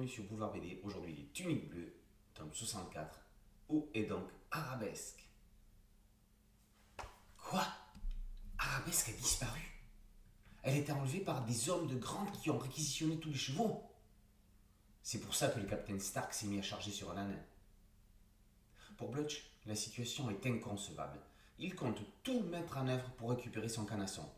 bienvenue sur Boulevard BD. Aujourd'hui, les tuniques bleues, tome 64. Où est donc Arabesque? Quoi? Arabesque a disparu? Elle était enlevée par des hommes de grande qui ont réquisitionné tous les chevaux. C'est pour ça que le capitaine Stark s'est mis à charger sur un âne. Pour Blutch, la situation est inconcevable. Il compte tout mettre en œuvre pour récupérer son canasson.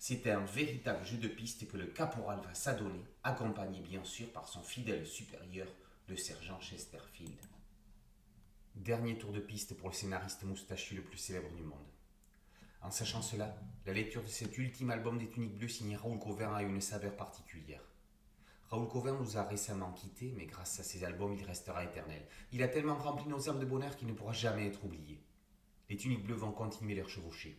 C'est un véritable jeu de piste que le caporal va s'adonner, accompagné bien sûr par son fidèle supérieur, le sergent Chesterfield. Dernier tour de piste pour le scénariste moustachu le plus célèbre du monde. En sachant cela, la lecture de cet ultime album des Tuniques Bleues signé Raoul Cauvin a une saveur particulière. Raoul Cauvin nous a récemment quittés, mais grâce à ses albums, il restera éternel. Il a tellement rempli nos âmes de bonheur qu'il ne pourra jamais être oublié. Les Tuniques Bleues vont continuer leur chevauchée.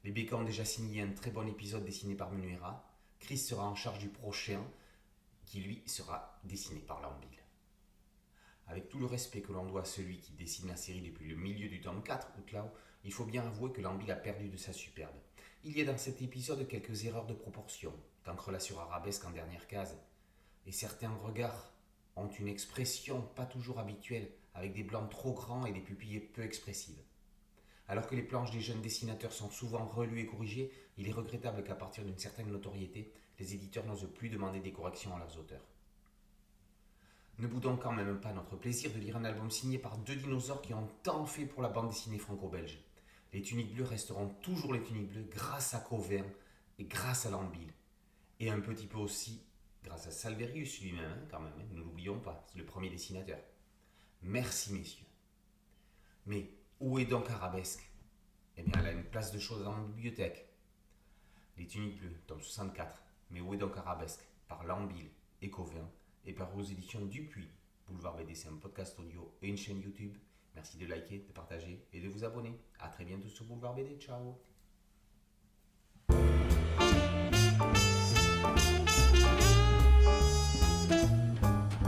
Les Bécans ont déjà signé un très bon épisode dessiné par Munuera. Chris sera en charge du prochain, qui lui sera dessiné par Lambil. Avec tout le respect que l'on doit à celui qui dessine la série depuis le milieu du tome 4, Outlaw, il faut bien avouer que Lambil a perdu de sa superbe. Il y a dans cet épisode quelques erreurs de proportion, qu'encre sur Arabesque en dernière case, et certains regards ont une expression pas toujours habituelle, avec des blancs trop grands et des pupilles peu expressives. Alors que les planches des jeunes dessinateurs sont souvent relues et corrigées, il est regrettable qu'à partir d'une certaine notoriété, les éditeurs n'osent plus demander des corrections à leurs auteurs. Ne boudons quand même pas notre plaisir de lire un album signé par deux dinosaures qui ont tant fait pour la bande dessinée franco-belge. Les Tuniques Bleues resteront toujours les Tuniques Bleues grâce à Cauvin et grâce à Lambil. Et un petit peu aussi grâce à Salverius lui-même, quand même, ne l'oublions pas, c'est le premier dessinateur. Merci messieurs. Mais où est donc Arabesque? Eh bien, elle a une place de choses dans la bibliothèque. Les Tuniques Bleues, tome 64. Mais où est donc Arabesque? Par Lambil et Cauvin et par aux éditions Dupuis. Boulevard BD, c'est un podcast audio et une chaîne YouTube. Merci de liker, de partager et de vous abonner. A très bientôt sur Boulevard BD. Ciao.